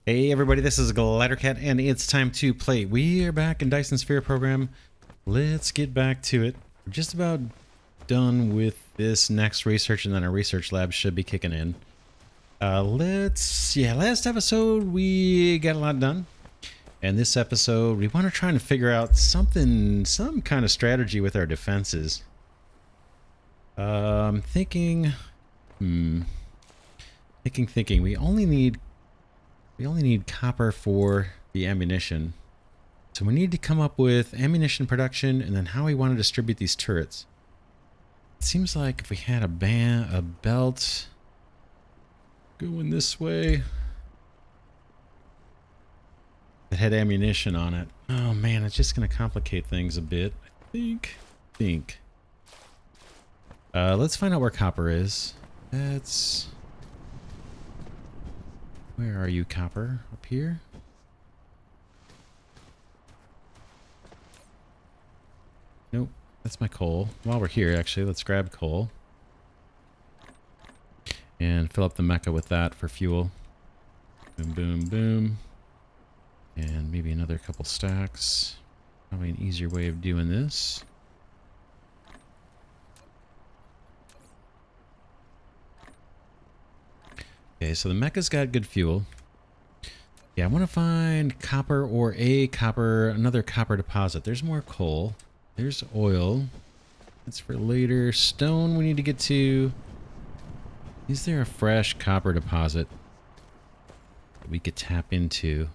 Hey everybody, this is Glidercat, and it's time to play. We are back in Dyson Sphere Program. Let's get back to it. We're just about done with this next research, and then our research lab should be kicking in. Last episode we got a lot done. And this episode, we want to try and figure out some kind of strategy with our defenses. Thinking. We only need copper for the ammunition. So we need to come up with ammunition production and then how we want to distribute these turrets. It seems like if we had a belt going this way that had ammunition on it. Oh man, it's just going to complicate things a bit, I think. Let's find out where copper is. Where are you, copper? Up here? Nope, that's my coal. While we're here, actually, let's grab coal. And fill up the mecha with that for fuel. Boom, boom, boom. And maybe another couple stacks. Probably an easier way of doing this. Okay, so the mecha's got good fuel. Yeah, I want to find copper or another copper deposit. There's more coal. There's oil. That's for later. Stone we need to get to. Is there a fresh copper deposit that we could tap into?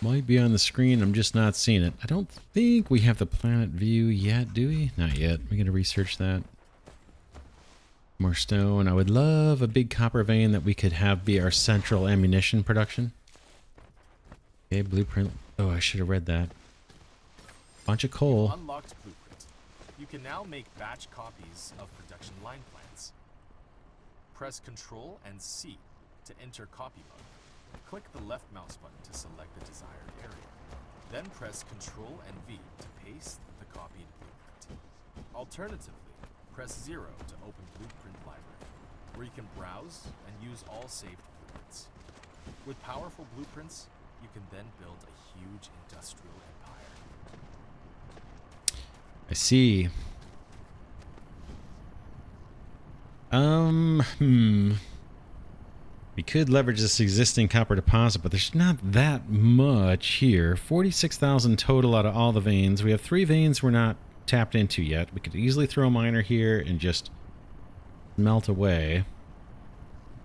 Might be on the screen. I'm just not seeing it. I don't think we have the planet view yet, do we? Not yet. We're going to research that. More stone. I would love a big copper vein that we could have be our central ammunition production. Okay, blueprint. Oh, I should have read that. Bunch of coal. Unlocked blueprint. You can now make batch copies of production line plans. Press Ctrl and C to enter copy mode. Click the left mouse button to select the desired area. Then press Ctrl and V to paste the copied blueprint. Alternatively, press 0 to open Blueprint Library, where you can browse and use all saved blueprints. With powerful blueprints, you can then build a huge industrial empire. I see. We could leverage this existing copper deposit, but there's not that much here. 46,000 total out of all the veins. We have 3 veins we're not tapped into yet. We could easily throw a miner here and just melt away.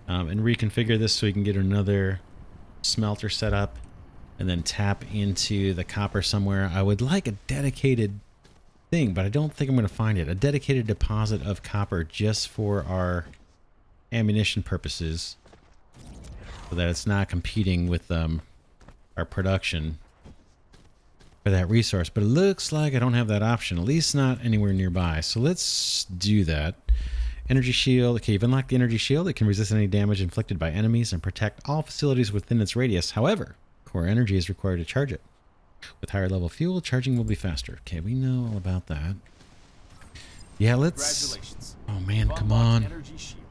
And reconfigure this so we can get another smelter set up and then tap into the copper somewhere. I would like a dedicated thing, but I don't think I'm going to find it. A dedicated deposit of copper just for our ammunition purposes, so that it's not competing with our production for that resource. But it looks like I don't have that option, at least not anywhere nearby. So let's do that. Energy shield. Okay, you've unlocked the energy shield. It can resist any damage inflicted by enemies and protect all facilities within its radius. However, core energy is required to charge it. With higher level fuel, charging will be faster. Okay, we know all about that. Yeah, let's... Oh man, come on. Energy shield.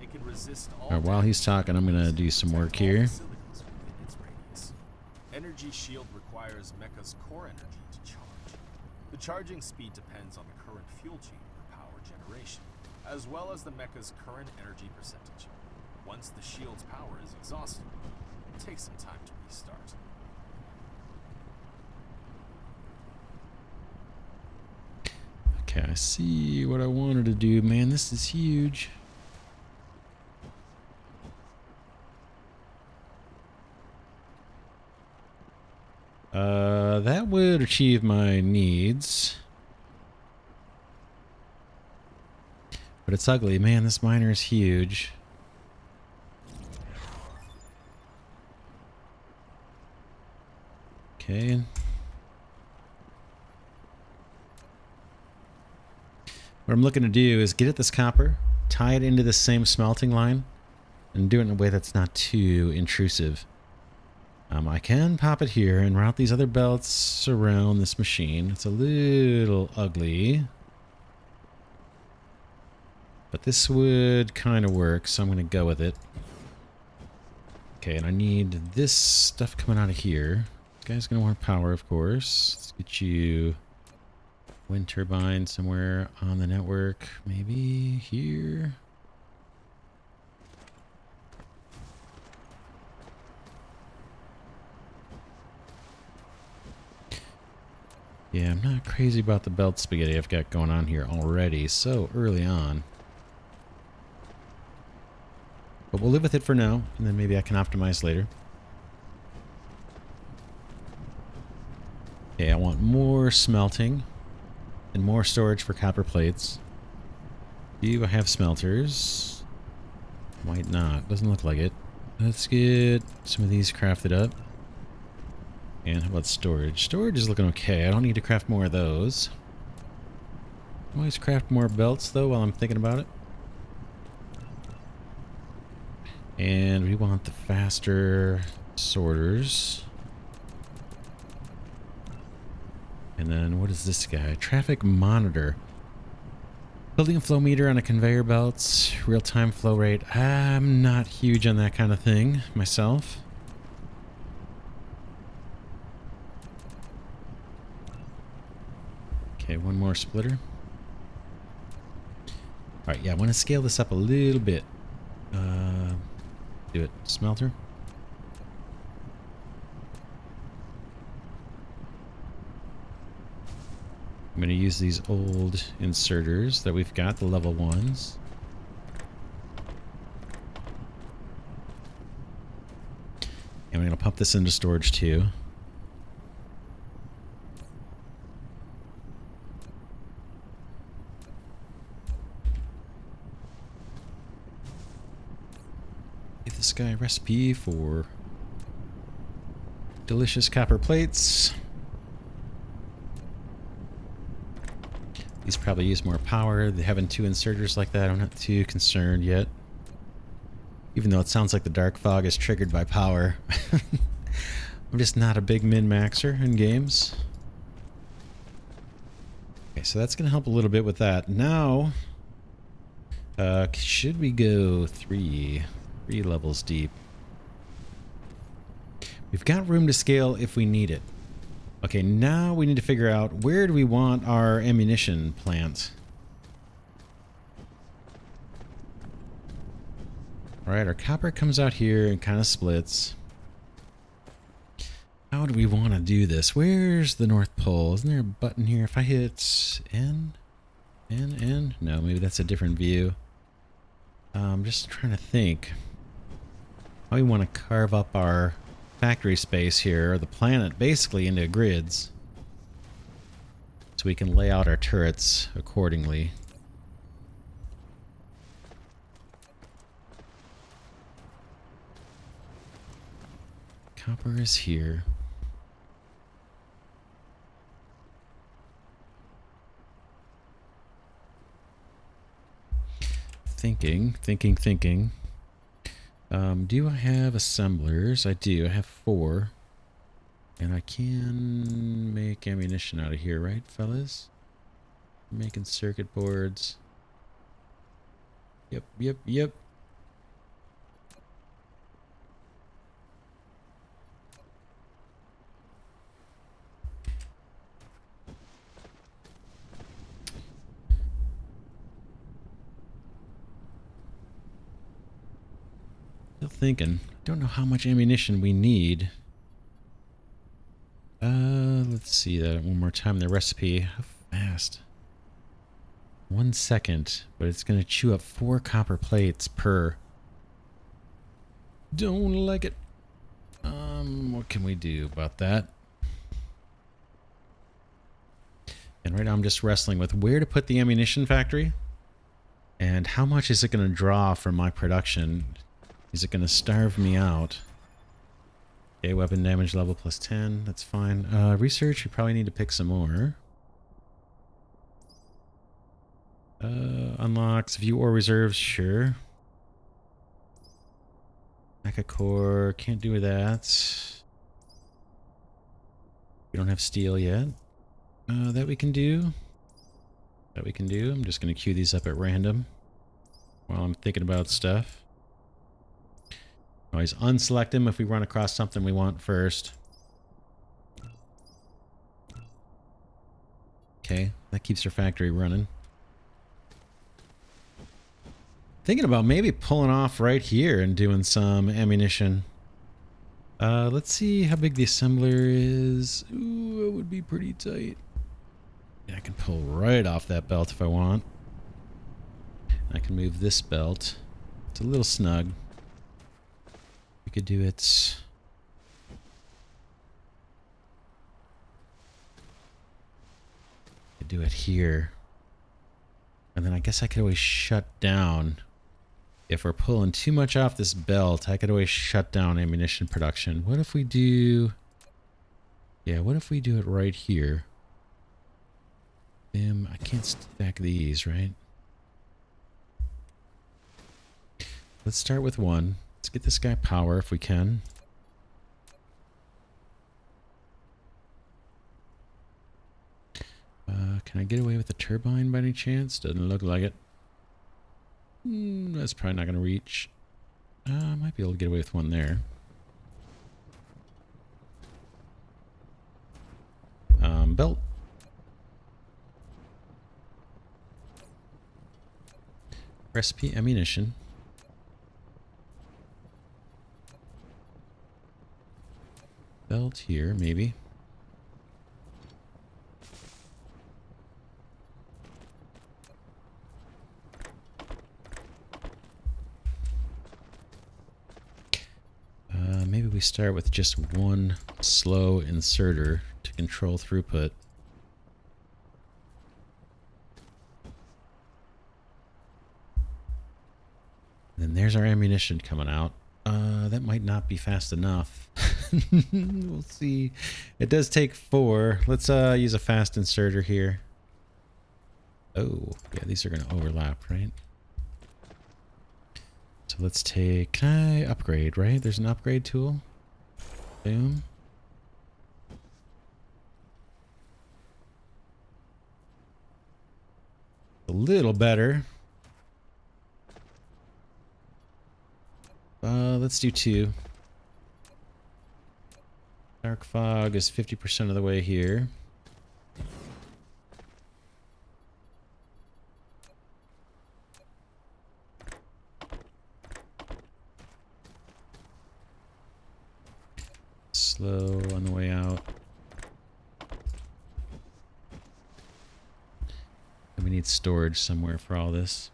It can resist all Alright, while he's talking, I'm going to do some work here. Energy shield requires mecha's core energy to charge. The charging speed depends on the current fuel chamber power generation, as well as the mecha's current energy percentage. Once the shield's power is exhausted, it takes some time to restart. Okay, I see what I wanted to do. Man, this is huge. That would achieve my needs. But it's ugly. Man, this miner is huge. Okay. What I'm looking to do is get at this copper, tie it into the same smelting line, and do it in a way that's not too intrusive. I can pop it here and route these other belts around this machine. It's a little ugly, but this would kind of work, so I'm going to go with it. Okay, and I need this stuff coming out of here. This guy's gonna want power, of course. Let's get you wind turbine somewhere on the network. Maybe here. Yeah, I'm not crazy about the belt spaghetti I've got going on here already so early on. But we'll live with it for now, and then maybe I can optimize later. Okay, I want more smelting and more storage for copper plates. Do I have smelters? Might not. Doesn't look like it. Let's get some of these crafted up. And how about storage? Storage is looking okay. I don't need to craft more of those. Always craft more belts, though, while I'm thinking about it. And we want the faster sorters. And then what is this guy? Traffic monitor. Building a flow meter on a conveyor belt. Real-time flow rate. I'm not huge on that kind of thing myself. Okay, one more splitter. Alright, yeah, I want to scale this up a little bit. Do it. Smelter. I'm going to use these old inserters that we've got, the level 1s. And we're going to pump this into storage too. Give this guy a recipe for delicious copper plates. These probably use more power. They having two inserters like that, I'm not too concerned yet. Even though it sounds like the dark fog is triggered by power. I'm just not a big min-maxer in games. Okay, so that's going to help a little bit with that. Now, should we go three levels deep? We've got room to scale if we need it. Okay, now we need to figure out where do we want our ammunition plant. Alright, our copper comes out here and kind of splits. How do we want to do this? Where's the North Pole? Isn't there a button here? If I hit N? N? No, maybe that's a different view. I'm just trying to think how we want to carve up our factory space here, or the planet, basically into grids, so we can lay out our turrets accordingly. Copper is here. Thinking. Do I have assemblers? I do. I have 4. And I can make ammunition out of here, right, fellas? Making circuit boards. Yep. Still thinking. Don't know how much ammunition we need. Let's see that one more time. The recipe. How fast? 1 second, but it's gonna chew up 4 copper plates per. Don't like it. What can we do about that? And right now I'm just wrestling with where to put the ammunition factory and how much is it gonna draw from my production. Is it going to starve me out? Okay, weapon damage level plus 10. That's fine. Research, you probably need to pick some more. Unlocks view ore reserves, sure. Mecha core, can't do that. We don't have steel yet. That we can do. I'm just going to queue these up at random while I'm thinking about stuff. Oh, Always unselect them if we run across something we want first. Okay, that keeps our factory running. Thinking about maybe pulling off right here and doing some ammunition. Let's see how big the assembler is. Ooh, it would be pretty tight. Yeah, I can pull right off that belt if I want. I can move this belt. It's a little snug. We could do it. Could do it here. And then I guess I could always shut down. If we're pulling too much off this belt, I could always shut down ammunition production. What if we do... Yeah, what if we do it right here? I can't stack these, right? Let's start with one. Let's get this guy power if we can. Can I get away with the turbine by any chance? Doesn't look like it. That's probably not going to reach. I might be able to get away with one there. Belt. Recipe ammunition. Belt here, maybe. Maybe we start with just one slow inserter to control throughput. Then there's our ammunition coming out. That might not be fast enough. We'll see. It does take 4. Let's use a fast inserter here. Oh, yeah, these are going to overlap, right? So let's take... Can I upgrade, right? There's an upgrade tool. Boom. A little better. Let's do 2. Dark fog is 50% of the way here. Slow on the way out. And we need storage somewhere for all this.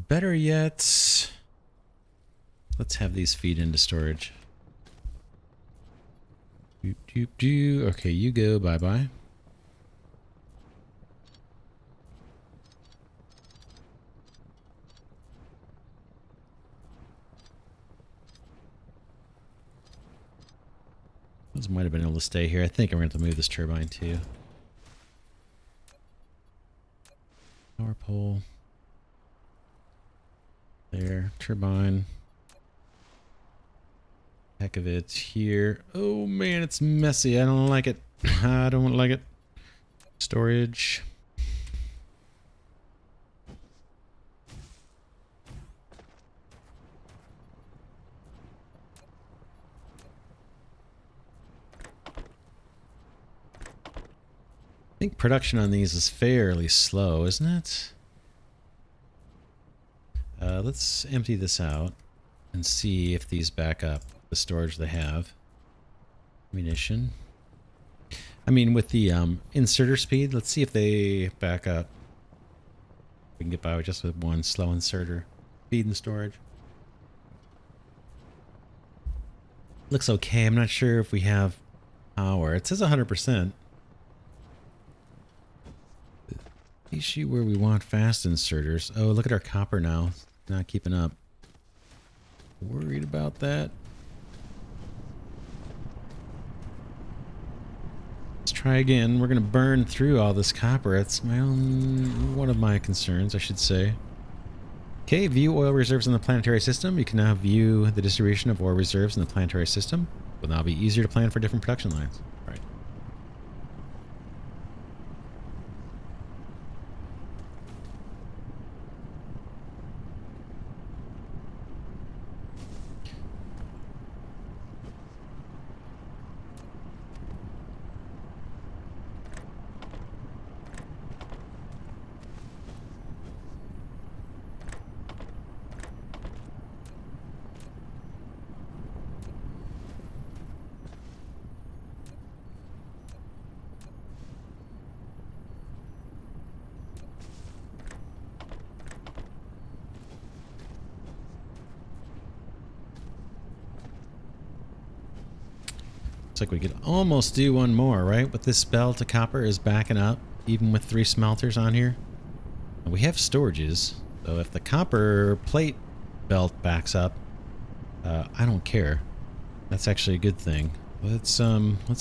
Better yet, let's have these feed into storage. Doop, doop, doop. Okay, you go. Bye-bye. Those might have been able to stay here. I think I'm going to have to move this turbine too. Power pole. There, turbine. Heck of it here. Oh man, it's messy. I don't like it. I don't like it. Storage. I think production on these is fairly slow, isn't it? Let's empty this out and see if these back up the storage they have. Ammunition. I mean, with the inserter speed, let's see if they back up. We can get by with just with one slow inserter. Speed and storage. Looks okay. I'm not sure if we have power. It says 100%. Issue where we want fast inserters. Oh, look at our copper now. Not keeping up. Worried about that. Let's try again. We're gonna burn through all this copper. It's one of my concerns, I should say. Okay, view oil reserves in the planetary system. You can now view the distribution of oil reserves in the planetary system. It will now be easier to plan for different production lines. All right. Looks like we could almost do one more, right? With this belt of copper is backing up, even with 3 smelters on here. And we have storages, so if the copper plate belt backs up, I don't care. That's actually a good thing. Let's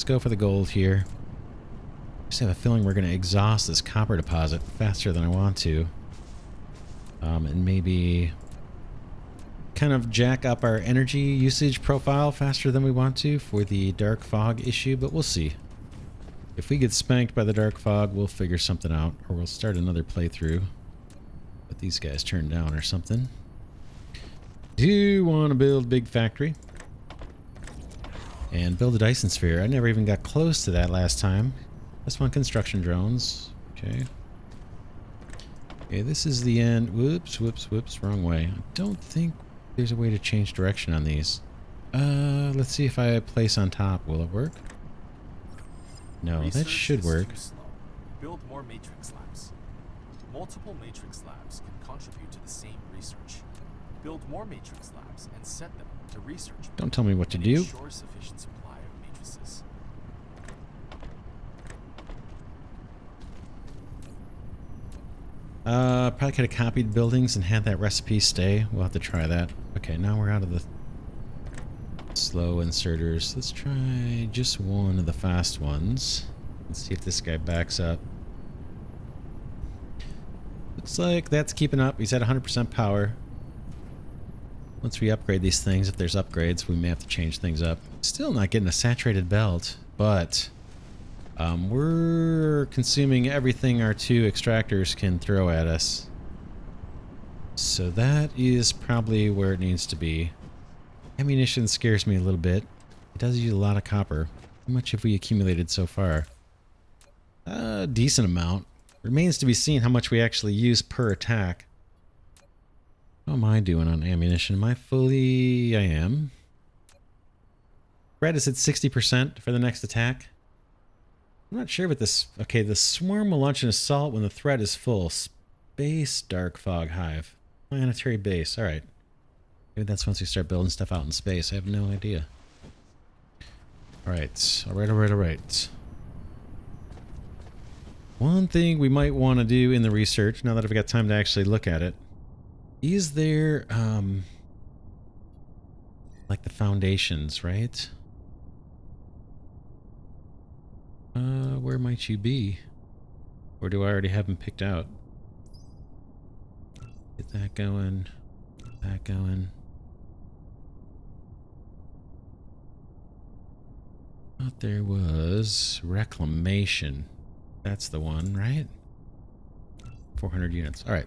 go for the gold here. I just have a feeling we're going to exhaust this copper deposit faster than I want to. And maybe kind of jack up our energy usage profile faster than we want to for the dark fog issue, but we'll see. If we get spanked by the dark fog, we'll figure something out, or we'll start another playthrough. But these guys turned down or something. Do want to build a big factory and build a Dyson Sphere. I never even got close to that last time. This one, construction drones. Okay. Okay, this is the end. Whoops, whoops, whoops. Wrong way. I don't think there's a way to change direction on these. Let's see if I place on top. Will it work? No, that should work. Build more matrix labs. Multiple matrix labs can contribute to the same research. Build more matrix labs and set them to research. Don't tell me what to do. Ensure sufficient supply of matrices. Probably could have copied buildings and had that recipe stay. We'll have to try that. Okay, now we're out of the slow inserters. Let's try just one of the fast ones. Let's see if this guy backs up. Looks like that's keeping up. He's at 100% power. Once we upgrade these things, if there's upgrades, we may have to change things up. Still not getting a saturated belt, but we're consuming everything our 2 extractors can throw at us. So that is probably where it needs to be. Ammunition scares me a little bit. It does use a lot of copper. How much have we accumulated so far? A decent amount. Remains to be seen how much we actually use per attack. How am I doing on ammunition? Am I fully... I am. Brad is at 60% for the next attack. I'm not sure what this... Okay, the swarm will launch an assault when the threat is full. Space Dark Fog Hive. Planetary base. Alright. Maybe that's once we start building stuff out in space. I have no idea. Alright. Alright. One thing we might want to do in the research, now that I've got time to actually look at it, is there, like the foundations, right? Where might you be? Or do I already have them picked out? Get that going. Get that going. Thought there was reclamation. That's the one, right? 400 units. All right.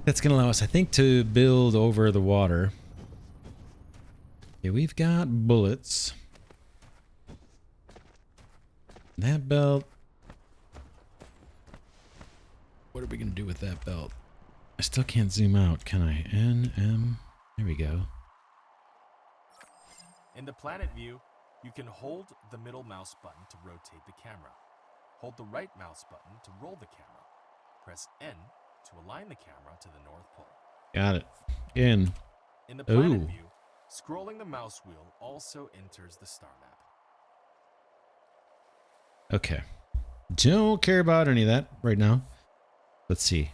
That's going to allow us, I think, to build over the water. Okay, we've got bullets. That belt. What are we going to do with that belt? I still can't zoom out, can I? N, M. There we go. In the planet view, you can hold the middle mouse button to rotate the camera. Hold the right mouse button to roll the camera. Press N to align the camera to the North Pole. Got it. In. In the planet view, scrolling the mouse wheel also enters the star map. Okay. Don't care about any of that right now. Let's see.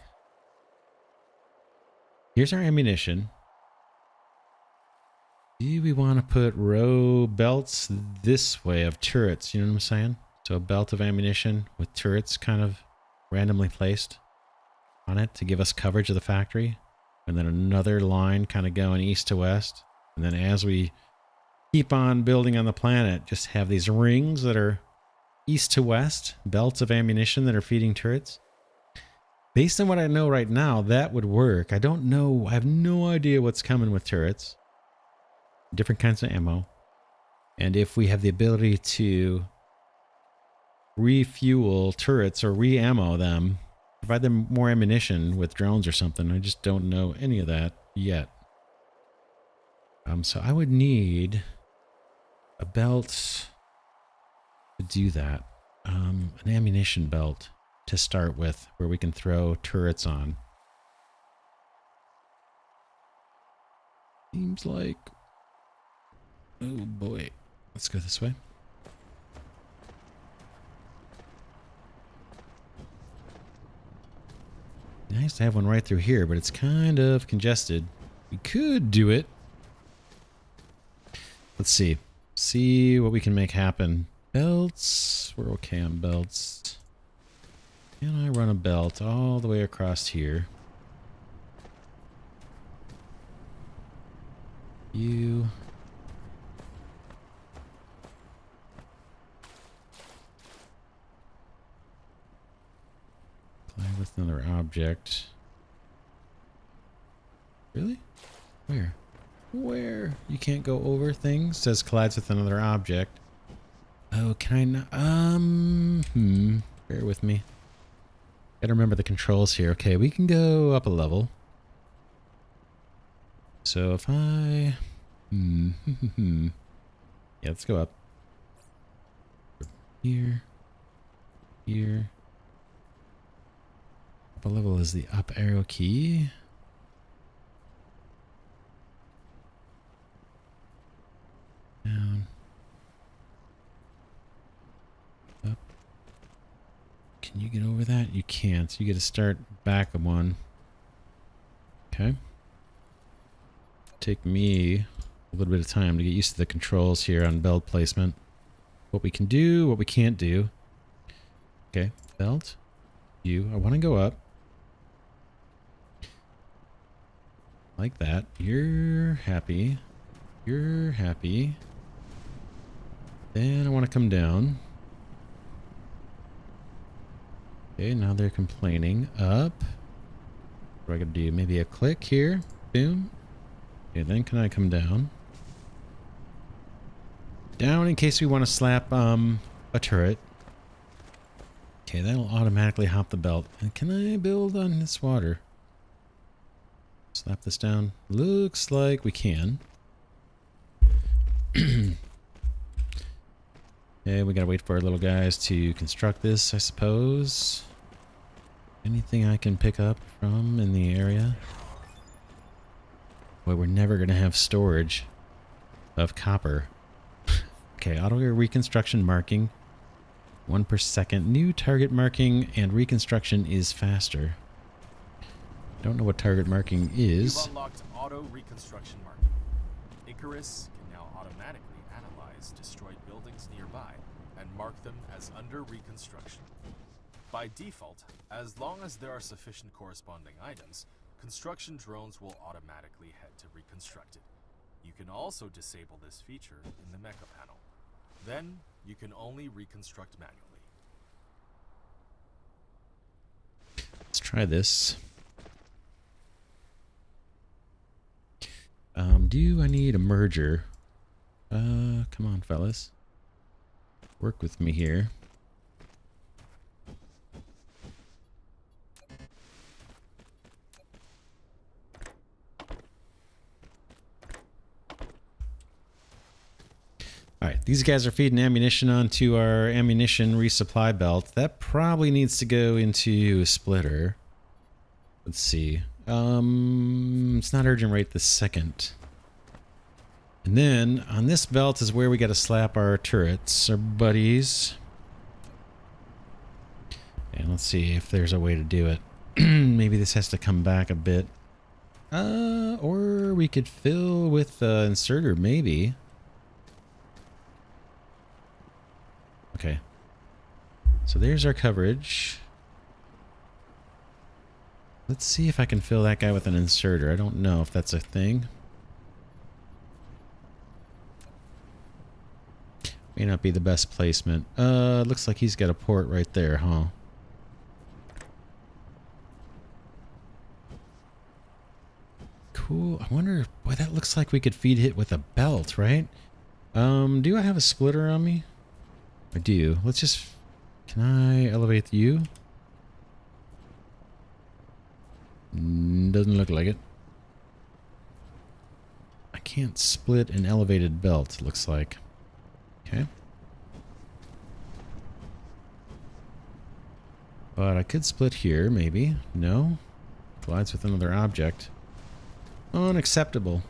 Here's our ammunition. Do we want to put row belts this way of turrets? You know what I'm saying? So a belt of ammunition with turrets kind of randomly placed on it to give us coverage of the factory. And then another line kind of going east to west. And then as we keep on building on the planet, just have these rings that are east to west, belts of ammunition that are feeding turrets. Based on what I know right now, that would work. I don't know. I have no idea what's coming with turrets. Different kinds of ammo. And if we have the ability to refuel turrets or re-ammo them, provide them more ammunition with drones or something, I just don't know any of that yet. So I would need a belt to do that. An ammunition belt to start with, where we can throw turrets on. Seems like... Oh boy. Let's go this way. Nice to have one right through here, but it's kind of congested. We could do it. Let's see. See what we can make happen. Belts. We're okay on belts. Can I run a belt all the way across here? You. Collide with another object. Really? Where? Where? You can't go over things? Says collides with another object. Oh, can I not? Bear with me. Gotta remember the controls here. Okay, we can go up a level. So if I... Yeah, let's go up. Here. Here. Up a level is the up arrow key. Down. Up. Can you get over that? You can't. You get to start back of one. Okay. Take me a little bit of time to get used to the controls here on belt placement. What we can do, what we can't do. Okay, belt. You. I want to go up. Like that. You're happy. You're happy. Then I want to come down. Okay, now they're complaining. Up. What do I gotta do? Maybe a click here. Boom. Okay, then can I come down? Down in case we want to slap a turret. Okay, that'll automatically hop the belt. And can I build on this water? Slap this down. Looks like we can. Okay, we gotta wait for our little guys to construct this, I suppose. Anything I can pick up from in the area? Boy, we're never gonna have storage of copper. Okay, auto reconstruction marking. 1 per second. New target marking and reconstruction is faster. Don't know what target marking is. You've unlocked auto reconstruction marking. Icarus can now automatically analyze destroyed buildings nearby and mark them as under reconstruction. By default, as long as there are sufficient corresponding items, construction drones will automatically head to reconstruct it. You can also disable this feature in the mecha panel. Then, you can only reconstruct manually. Let's try this. Do I need a merger? Come on, fellas. Work with me here. Alright, these guys are feeding ammunition onto our ammunition resupply belt. That probably needs to go into a splitter. Let's see. It's not urgent right this second. And then on this belt is where we got to slap our turrets, our buddies. And let's see if there's a way to do it. Maybe this has to come back a bit. Or we could fill with the inserter, maybe. Okay. So there's our coverage. Let's see if I can fill that guy with an inserter. I don't know if that's a thing. May not be the best placement. Looks like he's got a port right there, huh? Cool. I wonder, boy, that looks like we could feed it with a belt, right? Do I have a splitter on me? I do. Let's just... Can I elevate you? Doesn't look like it. I can't split an elevated belt, looks like. Okay. But I could split here, maybe. No? Collides with another object. Unacceptable.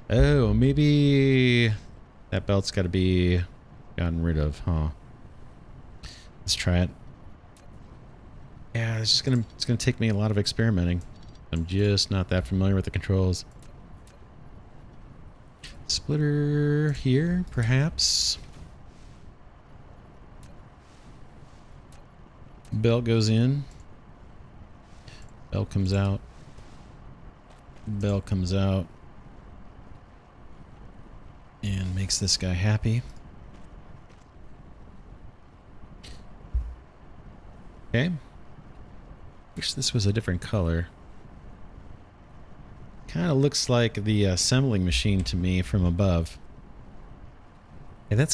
Oh, maybe That belt's got to be gotten rid of, huh? Let's try it. Yeah, it's gonna take me a lot of experimenting. I'm just not that familiar with the controls. Splitter here, perhaps. Belt goes in. Belt comes out. Belt comes out. And makes this guy happy. Okay. Wish this was a different color. Kind of looks like the assembling machine to me from above. Hey, that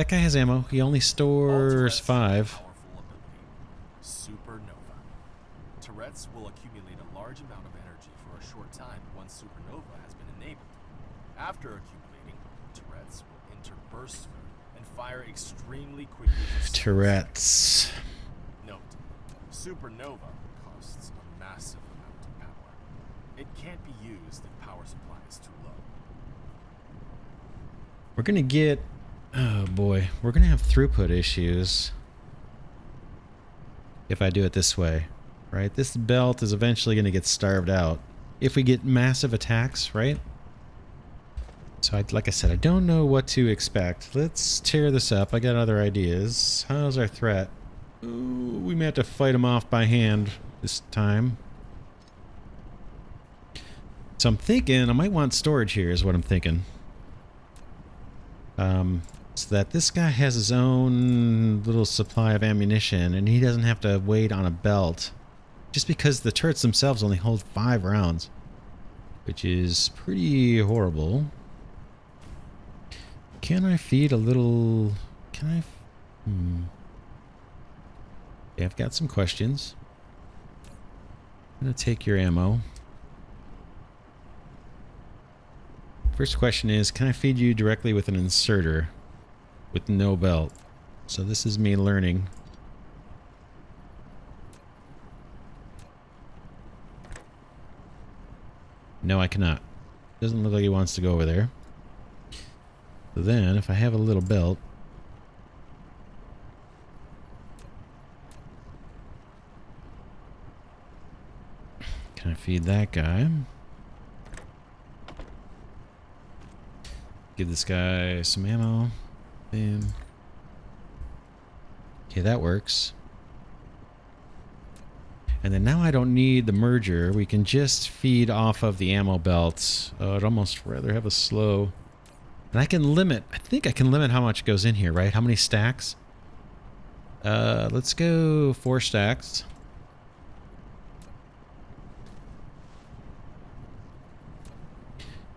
guy has ammo. He only stores 5. Powerful ability, supernova. Turrets will accumulate a large amount of energy for a short time once supernova has been enabled. After accumulating, turrets will enter burst mode and fire extremely quickly. Turrets. Note, supernova costs a massive amount of power. It can't be used if power supply is too low. We're gonna get... Oh boy. We're gonna have throughput issues if I do it this way. Right? This belt is eventually gonna get starved out. If we get massive attacks, right? So like I said, I don't know what to expect. Let's tear this up. I got other ideas. How's our threat? Ooh, we may have to fight him off by hand this time. So I'm thinking I might want storage here is what I'm thinking. So that this guy has his own little supply of ammunition and he doesn't have to wait on a belt. Just because the turrets themselves only hold 5 rounds. Which is pretty horrible. Can I feed a little... Can I... Yeah, I've got some questions. I'm gonna take your ammo. First question is, can I feed you directly with an inserter? With no belt. So this is me learning. No, I cannot. Doesn't look like he wants to go over there. So then, if I have a little belt... Can I feed that guy? Give this guy some ammo. Boom. Okay, that works. And then now I don't need the merger. We can just feed off of the ammo belts. I'd almost rather have a slow. And I can limit. I think I can limit how much goes in here, right? How many stacks? Let's go 4 stacks.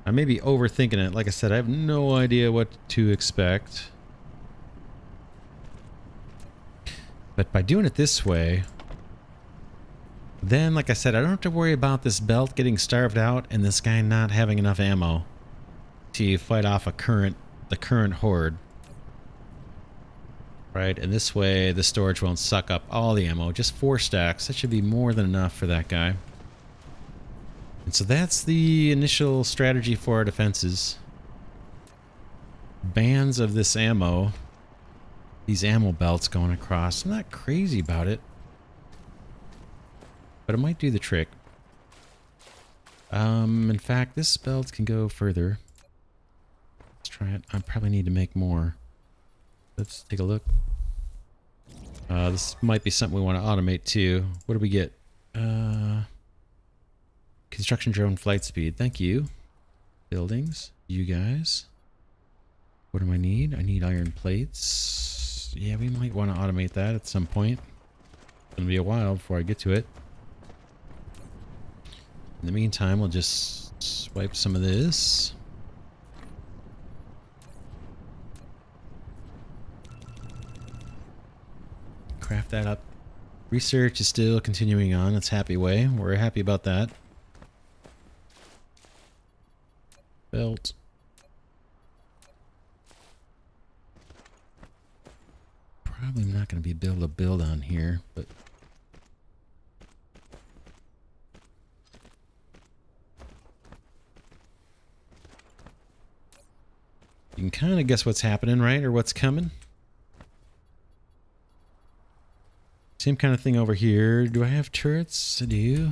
I may be overthinking it. Like I said, I have no idea what to expect. But by doing it this way, then, like I said, I don't have to worry about this belt getting starved out and this guy not having enough ammo to fight off the current horde. Right? And this way, the storage won't suck up all the ammo. Just 4 stacks. That should be more than enough for that guy. And so that's the initial strategy for our defenses. Bands of this ammo. These ammo belts going across. I'm not crazy about it. But it might do the trick. In fact, this belt can go further. Let's try it. I probably need to make more. Let's take a look. This might be something we want to automate too. What do we get? Construction drone flight speed. Thank you. Buildings. You guys. What do I need? I need iron plates. Yeah, we might want to automate that at some point. It's going to be a while before I get to it. In the meantime, we'll just swipe some of this. Craft that up. Research is still continuing on its happy way. We're happy about that. Belt. Probably not going to be able to build on here, but you can kind of guess what's happening, right? Or what's coming. Same kind of thing over here. Do I have turrets? I do.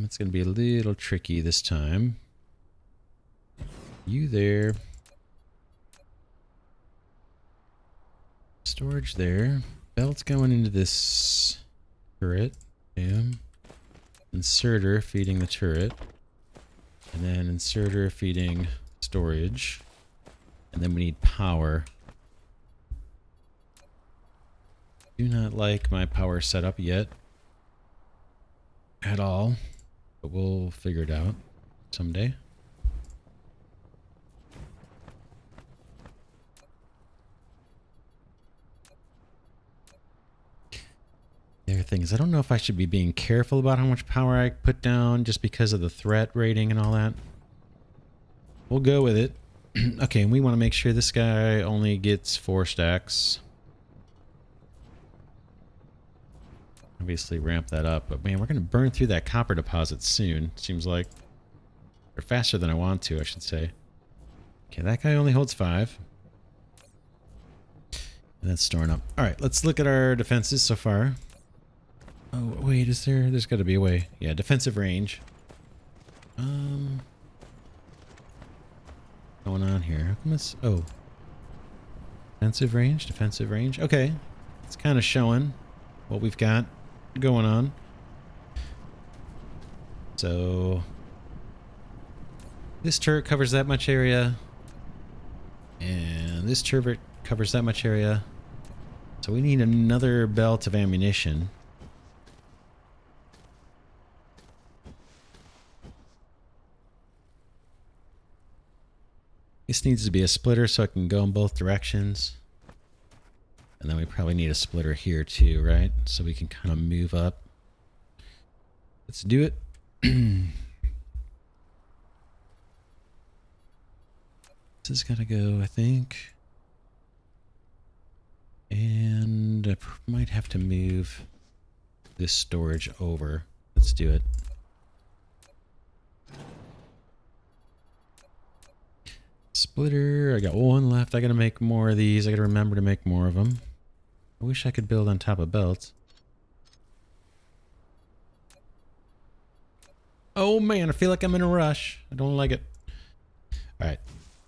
It's going to be a little tricky this time. You there. Storage there. Belt's going into this turret. Bam. Inserter feeding the turret. And then inserter feeding storage. And then we need power. Do not like my power setup yet. At all. But we'll figure it out someday. The other thing is, I don't know if I should be being careful about how much power I put down just because of the threat rating and all that. We'll go with it. Okay, and we want to make sure this guy only gets 4 stacks. Obviously ramp that up, but man, we're going to burn through that copper deposit soon, seems like. Or faster than I want to, I should say. Okay, that guy only holds 5. And that's storing up. Alright, let's look at our defenses so far. Oh, wait, is there? There's got to be a way. Yeah, defensive range. Going on here? How come this? Oh. Defensive range, defensive range. Okay. It's kind of showing what we've got going on. So this turret covers that much area. And this turret covers that much area. So we need another belt of ammunition. This needs to be a splitter so it can go in both directions. And then we probably need a splitter here too, right? So we can kind of move up. Let's do it. This is gotta go, I think. And I might have to move this storage over. Let's do it. Splitter. I got 1 left. I gotta make more of these. I gotta remember to make more of them. I wish I could build on top of belts. Oh man, I feel like I'm in a rush. I don't like it. Alright.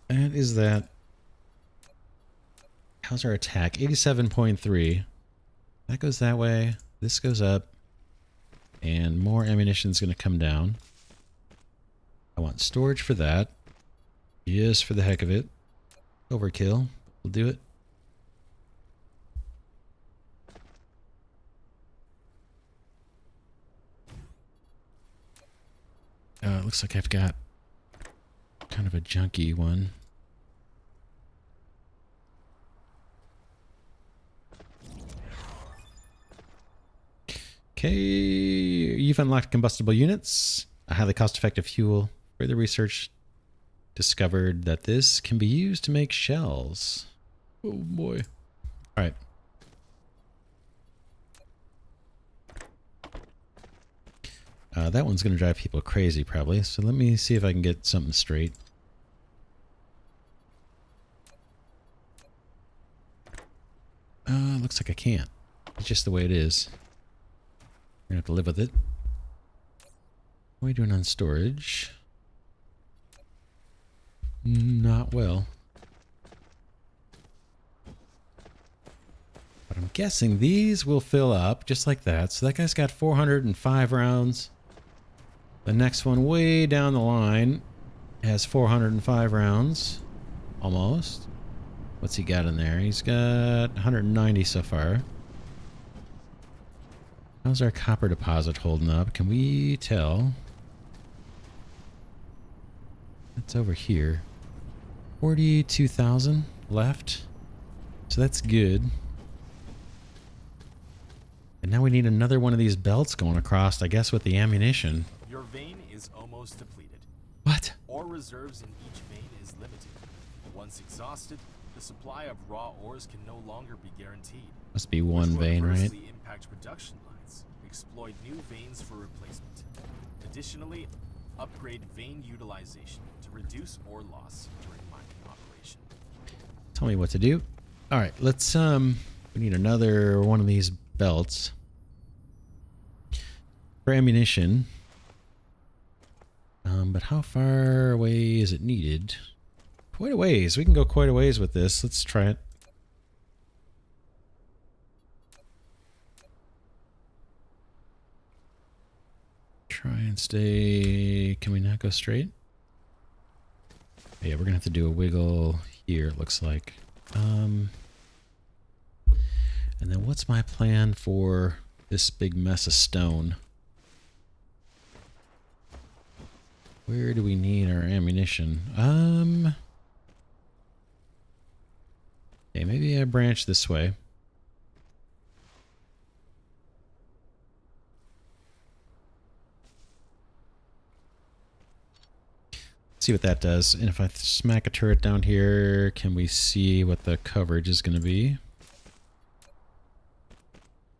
That is that. How's our attack? 87.3. That goes that way. This goes up. And more ammunition is going to come down. I want storage for that. Yes, for the heck of it. Overkill. We'll do it. It looks like I've got kind of a junky one. Okay, you've unlocked combustible units, a highly cost-effective fuel. Further research discovered that this can be used to make shells. Oh boy. All right. That one's going to drive people crazy probably, so let me see if I can get something straight. Looks like I can't. It's just the way it is. We're going to have to live with it. What are we doing on storage? Not well. But I'm guessing these will fill up just like that. So that guy's got 405 rounds. The next one way down the line has 405 rounds. Almost. What's he got in there? He's got 190 so far. How's our copper deposit holding up? Can we tell? It's over here. 42,000 left. So that's good. And now we need another one of these belts going across, I guess, with the ammunition. Your vein is almost depleted. What? Ore reserves in each vein is limited. Once exhausted, the supply of raw ores can no longer be guaranteed. Must be one vein, right? Which will adversely impact production lines. Exploit new veins for replacement. Additionally, upgrade vein utilization to reduce ore loss during mining operation. Tell me what to do. All right, let's we need another one of these belts for ammunition. But how far away is it needed? Quite a ways. We can go quite a ways with this. Let's try it. Try and stay. Can we not go straight? Yeah, we're gonna have to do a wiggle here, it looks like. And then what's my plan for this big mess of stone? Where do we need our ammunition? Okay, maybe I branch this way. See what that does. And if I smack a turret down here, can we see what the coverage is going to be?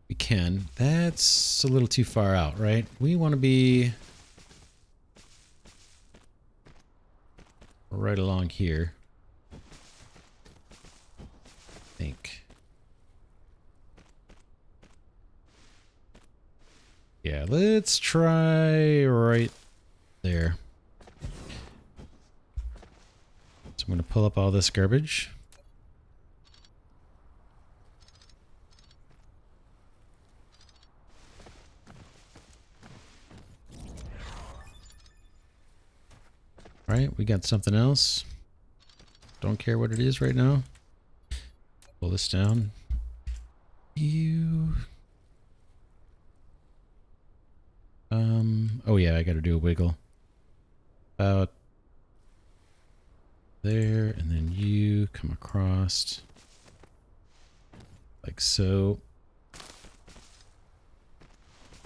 We can. That's a little too far out, right? We want to be right along here. I think. Yeah, let's try right there. So I'm going to pull up all this garbage. All right, we got something else. Don't care what it is right now. Pull this down. Oh yeah, I got to do a wiggle. About there, and then you come across like so.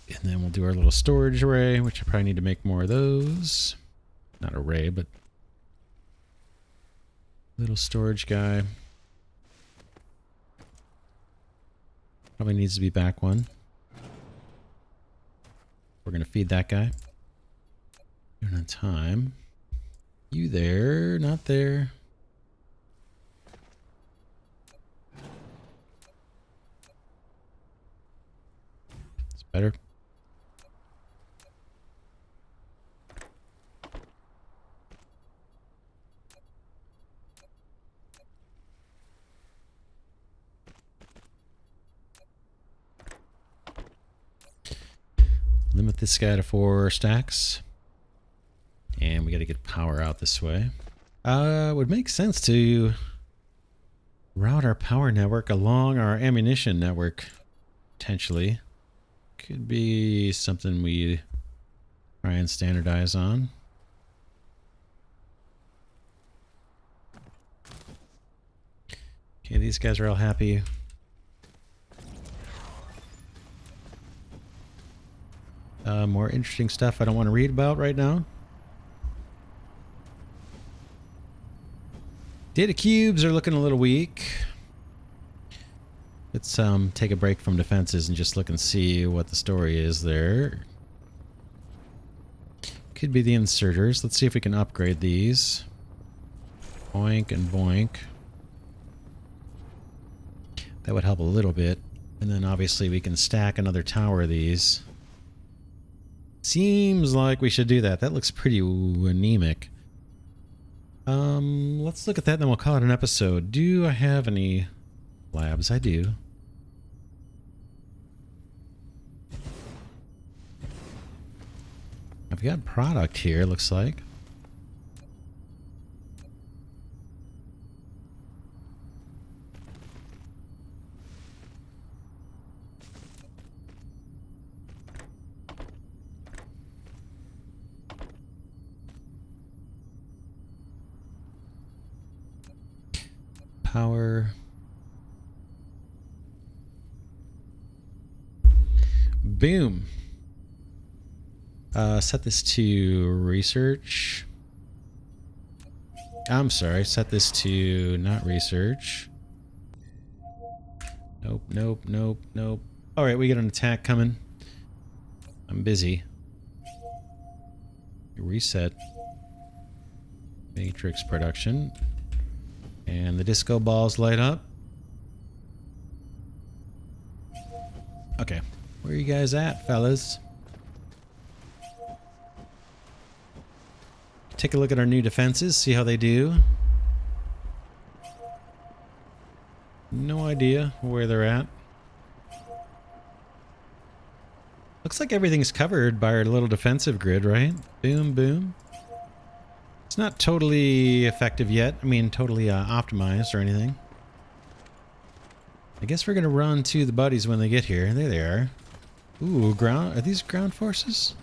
And then we'll do our little storage array, which I probably need to make more of those. Not array, but little storage guy. Probably needs to be back one. We're going to feed that guy. Doing on time. You there, not there. It's better. Limit this guy to 4 stacks. And we got to get power out this way. It would make sense to route our power network along our ammunition network, potentially. Could be something we try and standardize on. Okay, these guys are all happy. More interesting stuff I don't want to read about right now. Data cubes are looking a little weak. Let's take a break from defenses and just look and see what the story is there. Could be the inserters. Let's see if we can upgrade these. Boink and boink. That would help a little bit. And then obviously we can stack another tower of these. Seems like we should do that. That looks pretty anemic. Let's look at that and then we'll call it an episode. Do I have any labs? I do. I've got product here, looks like. Power. Boom. Set this to research. I'm sorry, set this to not research. Nope, nope, nope, nope. Alright, we got an attack coming. I'm busy. Reset. Matrix production. And the disco balls light up. Okay. Where are you guys at, fellas? Take a look at our new defenses, see how they do. No idea where they're at. Looks like everything's covered by our little defensive grid, right? Boom, boom. It's not totally effective yet. I mean, totally optimized or anything. I guess we're going to run to the buddies when they get here. There they are. Ooh, ground. Are these ground forces?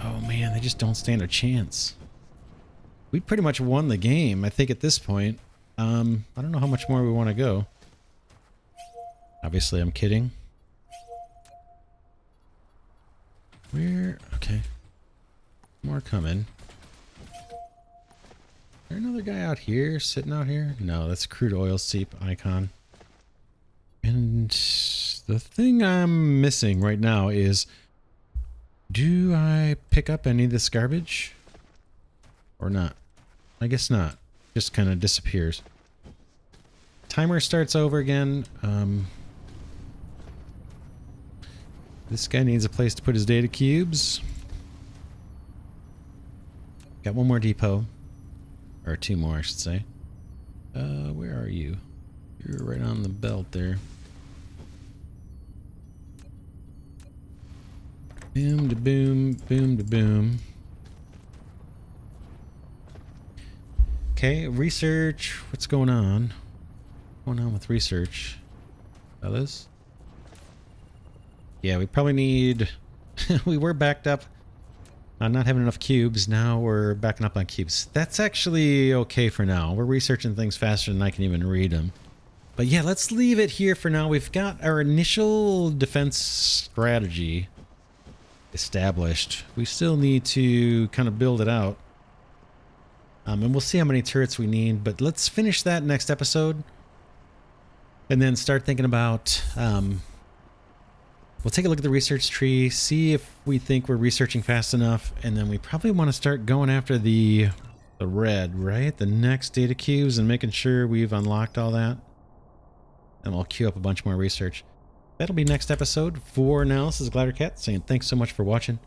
Oh man, they just don't stand a chance. We pretty much won the game, I think, at this point. I don't know how much more we want to go. Obviously, I'm kidding. Where? Okay. More coming. Is there another guy out here, sitting out here? No, that's crude oil seep icon. And the thing I'm missing right now is, do I pick up any of this garbage? Or not? I guess not. Just kind of disappears. Timer starts over again. This guy needs a place to put his data cubes. Got one more depot. Or two more, I should say. Where are you? You're right on the belt there. Boom to boom, boom to boom. Okay, research. What's going on? What's going on with research? Fellas? Yeah, we probably need... we were backed up on not having enough cubes. Now we're backing up on cubes. That's actually okay for now. We're researching things faster than I can even read them. But yeah, let's leave it here for now. We've got our initial defense strategy established. We still need to kind of build it out. And we'll see how many turrets we need. But let's finish that next episode. And then start thinking about... we'll take a look at the research tree, see if we think we're researching fast enough, and then we probably want to start going after the red, right? The next data cubes and making sure we've unlocked all that. And we'll queue up a bunch more research. That'll be next episode. For now, this is Glidercat saying thanks so much for watching.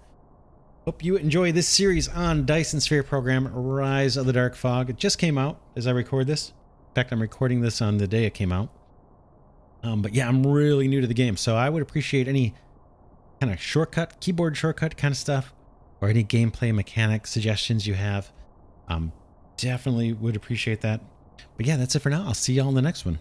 Hope you enjoy this series on Dyson Sphere Program, Rise of the Dark Fog. It just came out as I record this. In fact, I'm recording this on the day it came out. But yeah, I'm really new to the game, so I would appreciate any kind of shortcut, keyboard shortcut kind of stuff, or any gameplay mechanic suggestions you have. Definitely would appreciate that. But yeah, that's it for now. I'll see y'all in the next one.